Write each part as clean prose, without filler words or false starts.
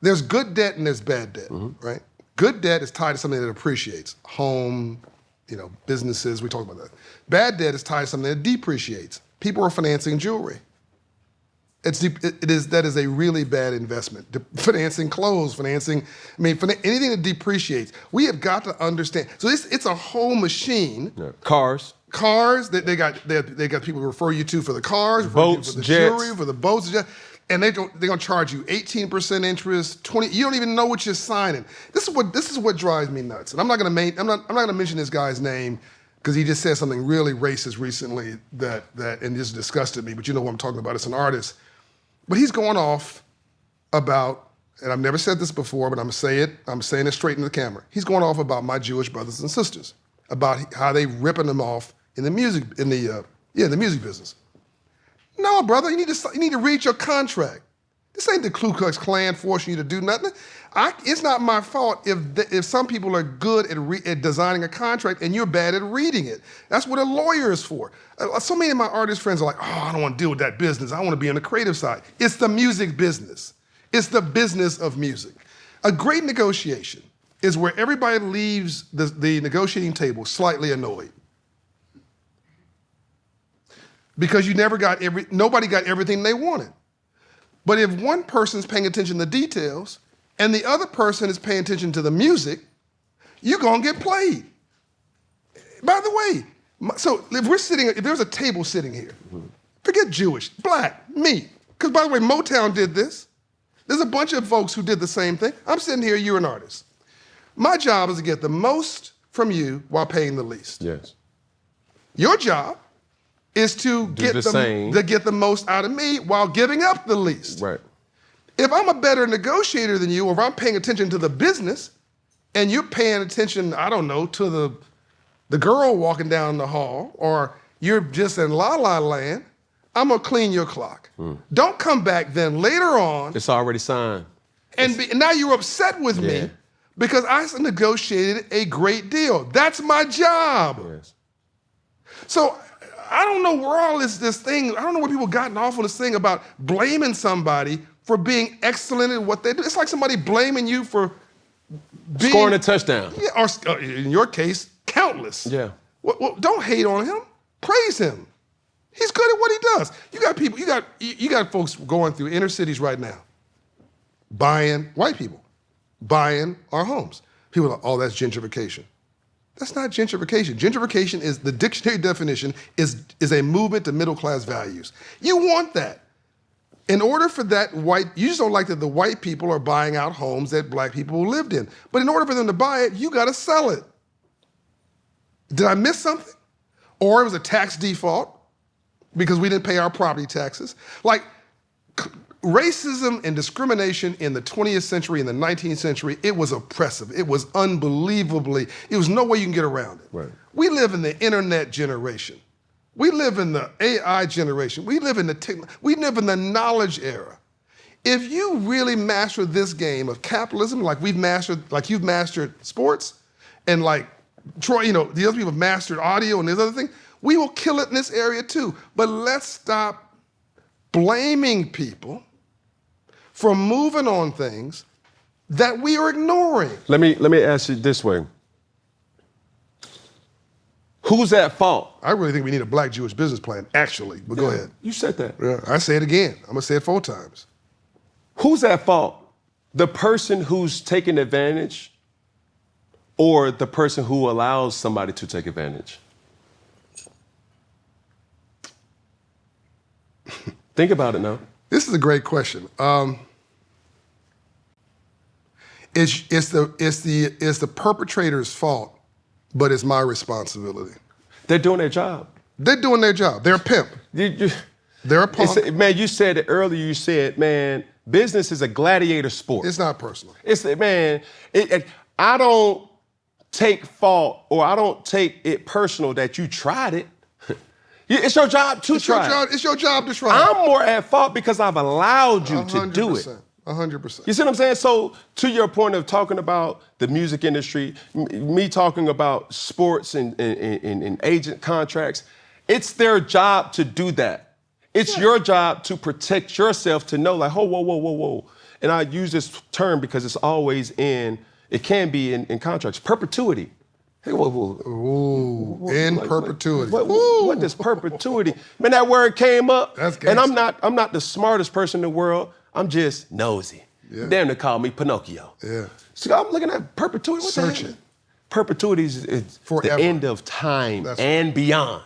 There's good debt and there's bad debt, right? Good debt is tied to something that appreciates. Home, businesses, we talk about that. Bad debt is tied to something that depreciates. People are financing jewelry. That is a really bad investment. Financing clothes, anything that depreciates. We have got to understand. So it's a whole machine. Yeah. Cars, they got people to refer you to for the cars, boats, for the jets. jewelry, for the boats, and they're gonna charge you 18% interest, 20. You don't even know what you're signing. This is what drives me nuts. And I'm not gonna mention this guy's name because he just said something really racist recently that and just disgusted me. But you know what I'm talking about. It's an artist. But he's going off about, and I've never said this before, but I'm saying it straight into the camera. He's going off about my Jewish brothers and sisters, about how they ripping them off in the music business. No, brother, you need to read your contract. This ain't the Ku Klux Klan forcing you to do nothing. It's not my fault if some people are good at designing a contract and you're bad at reading it. That's what a lawyer is for. So many of my artist friends are like, oh, I don't want to deal with that business. I want to be on the creative side. It's the music business. It's the business of music. A great negotiation is where everybody leaves the negotiating table slightly annoyed. Because nobody got everything they wanted. But if one person's paying attention to details and the other person is paying attention to the music, you're gonna get played. By the way, so if there's a table sitting here, forget Jewish, black, me, because by the way, Motown did this. There's a bunch of folks who did the same thing. I'm sitting here, you're an artist. My job is to get the most from you while paying the least. Yes. Your job is to get the most out of me while giving up the least. Right. If I'm a better negotiator than you, or if I'm paying attention to the business, and you're paying attention, I don't know, to the girl walking down the hall, or you're just in la la land, I'm gonna clean your clock. Don't come back then later on. It's already signed. And now you're upset with me because I negotiated a great deal. That's my job. Yes. So I don't know where all this thing, I don't know where people gotten off on this thing about blaming somebody for being excellent at what they do. It's like somebody blaming you for scoring a touchdown. Yeah, or in your case, countless. Yeah. Well, don't hate on him. Praise him. He's good at what he does. You got folks going through inner cities right now, white people, buying our homes. People are like, oh, that's gentrification. That's not gentrification. Gentrification is, the dictionary definition, is a movement to middle-class values. You want that. In order for you just don't like that the white people are buying out homes that black people lived in. But in order for them to buy it, you gotta sell it. Did I miss something? Or it was a tax default because we didn't pay our property taxes. Like, racism and discrimination in the 20th century and the 19th century, it was oppressive. It was unbelievably, there was no way you can get around it. Right. We live in the internet generation. We live in the AI generation. We live in the knowledge era. If you really master this game of capitalism, like you've mastered sports, and like Troy, the other people have mastered audio and this other thing, we will kill it in this area too. But let's stop blaming people for moving on things that we are ignoring. Let me ask you this way. Who's at fault? I really think we need a black Jewish business plan, actually, but go ahead. You said that. Yeah, I say it again. I'm gonna say it 4 times. Who's at fault? The person who's taking advantage or the person who allows somebody to take advantage? Think about it now. This is a great question. It's the perpetrator's fault, but it's my responsibility. They're doing their job. They're doing their job. They're a pimp. They're a punk. Man, you said it earlier. You said, man, business is a gladiator sport. It's not personal. I don't take fault or I don't take it personal that you tried it. It's your job to try. It's your job to try. I'm more at fault because I've allowed you to do it. 100%. You see what I'm saying? So to your point of talking about the music industry, me talking about sports and agent contracts, it's their job to do that. It's your job to protect yourself, to know like, oh, whoa. and I use this term because it's always it can be in contracts, perpetuity. Hey, In perpetuity. What does perpetuity? Man, that word came up, That's and gangster. I'm not the smartest person in the world. I'm just nosy. Yeah. Damn, they call me Pinocchio. Yeah. So I'm looking at perpetuity. What the Search hell? it. Perpetuity is Forever. the end of time That's and beyond.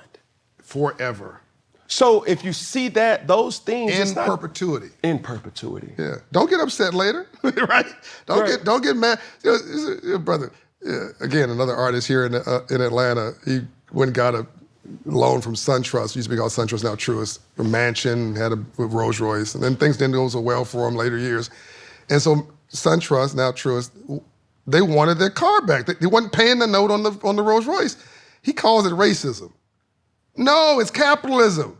Forever. So if you see those things, In it's not perpetuity. in perpetuity. Yeah. Don't get upset later, right? Don't get mad. Brother, again, another artist here in Atlanta, he went and got a loan from SunTrust, used to be called SunTrust, now Truist, a mansion, had a Rolls Royce, and then things didn't go so well for him later years. And so SunTrust, now Truist, they wanted their car back. They wasn't paying the note on the Rolls Royce. He calls it racism. No, it's capitalism.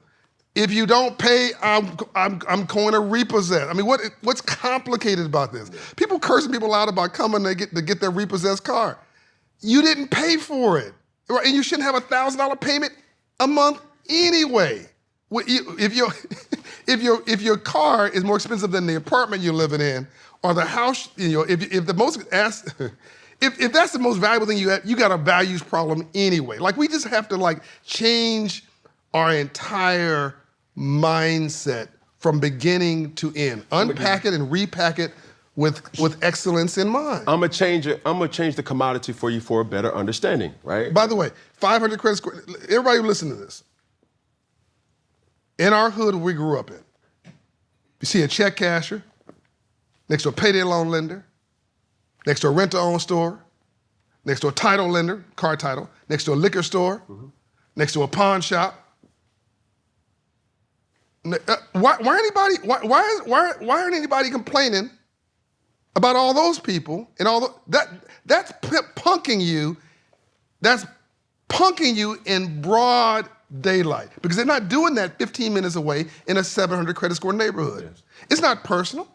If you don't pay, I'm going to repossess. I mean, what's complicated about this? People cursing people out about coming to get their repossessed car. You didn't pay for it, right? And you shouldn't have a $1,000 payment a month anyway. If your car is more expensive than the apartment you're living in, or the house, if that's the most valuable thing you have, you got a values problem anyway. Like, we just have to change our entire mindset from beginning to end. Unpack it and repack it with excellence in mind. I'm gonna change it. I'm gonna change the commodity for you for a better understanding, right? By the way, 500 credit score. Everybody listen to this. In our hood we grew up in, you see a check casher next to a payday loan lender, next to a rent-to-own store, next to a title lender, car title, next to a liquor store, next to a pawn shop. Why aren't anybody complaining about all those people and that's punking you. That's punking you in broad daylight, because they're not doing that 15 minutes away in a 700 credit score neighborhood. Yes. It's not personal.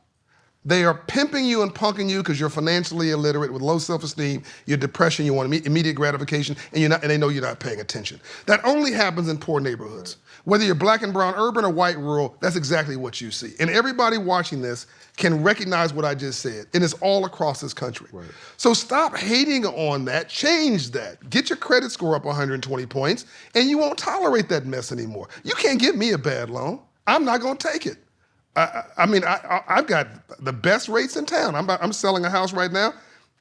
They are pimping you and punking you because you're financially illiterate with low self-esteem, you're depression, you want immediate gratification, and they know you're not paying attention. That only happens in poor neighborhoods. Whether you're black and brown, urban or white, rural, that's exactly what you see. And everybody watching this can recognize what I just said, and it's all across this country. Right. So stop hating on that, change that. Get your credit score up 120 points, and you won't tolerate that mess anymore. You can't give me a bad loan. I'm not gonna take it. I've got the best rates in town. I'm selling a house right now,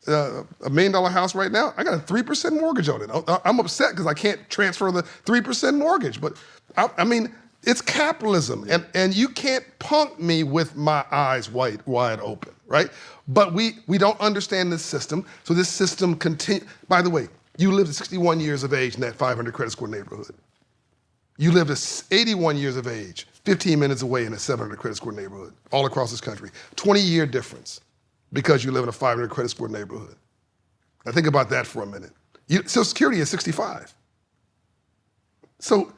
$1 million house right now. I got a 3% mortgage on it. I'm upset because I can't transfer the 3% mortgage. But it's capitalism, and you can't punk me with my eyes wide open, right? But we don't understand this system, so this system continue. By the way, you lived at 61 years of age in that 500 credit score neighborhood. You lived at 81 years of age, 15 minutes away in a 700 credit score neighborhood, all across this country. 20-year difference because you live in a 500 credit score neighborhood. Now think about that for a minute. Social Security is 65. So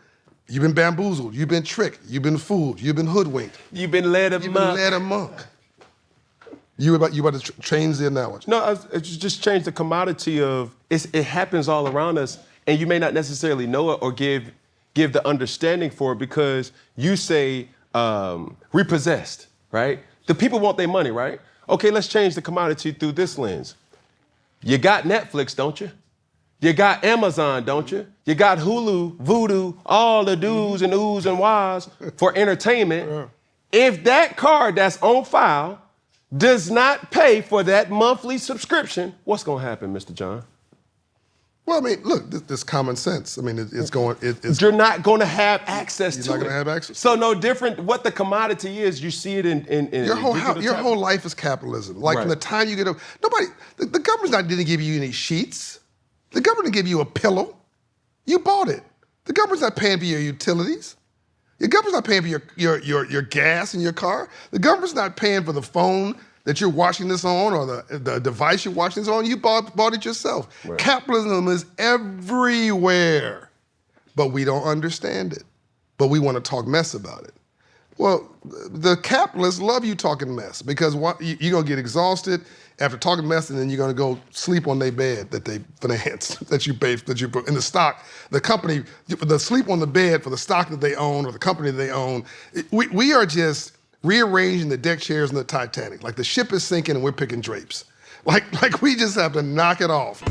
you've been bamboozled, you've been tricked, you've been fooled, you've been hoodwinked. You've been led amok. You about to change the analogy. No, I just change the commodity of, it happens all around us, and you may not necessarily know it or give the understanding for it, because you say repossessed, right? The people want their money, right? Okay, let's change the commodity through this lens. You got Netflix, don't you? You got Amazon, don't you? You got Hulu, Vudu, all the do's and oohs and wahs for entertainment. If that card that's on file does not pay for that monthly subscription, what's gonna happen, Mr. John? Well, look, this common sense. You're not going to have access to it. You're not going to have access. So no different. What the commodity is, you see it in your whole life is capitalism. Like, from the time you get up, the government didn't give you any sheets. The government didn't give you a pillow. You bought it. The government's not paying for your utilities. The government's not paying for your gas in your car. The government's not paying for the phone that you're watching this on, or the device you're watching this on. You bought it yourself. Right. Capitalism is everywhere, but we don't understand it. But we want to talk mess about it. Well, the capitalists love you talking mess, because you're going to get exhausted after talking mess, and then you're going to go sleep on their bed that they financed, that you put in the stock. The company, the sleep on the bed for the stock that they own or the company that they own. We are just rearranging the deck chairs in the Titanic. Like the ship is sinking and we're picking drapes. Like we just have to knock it off.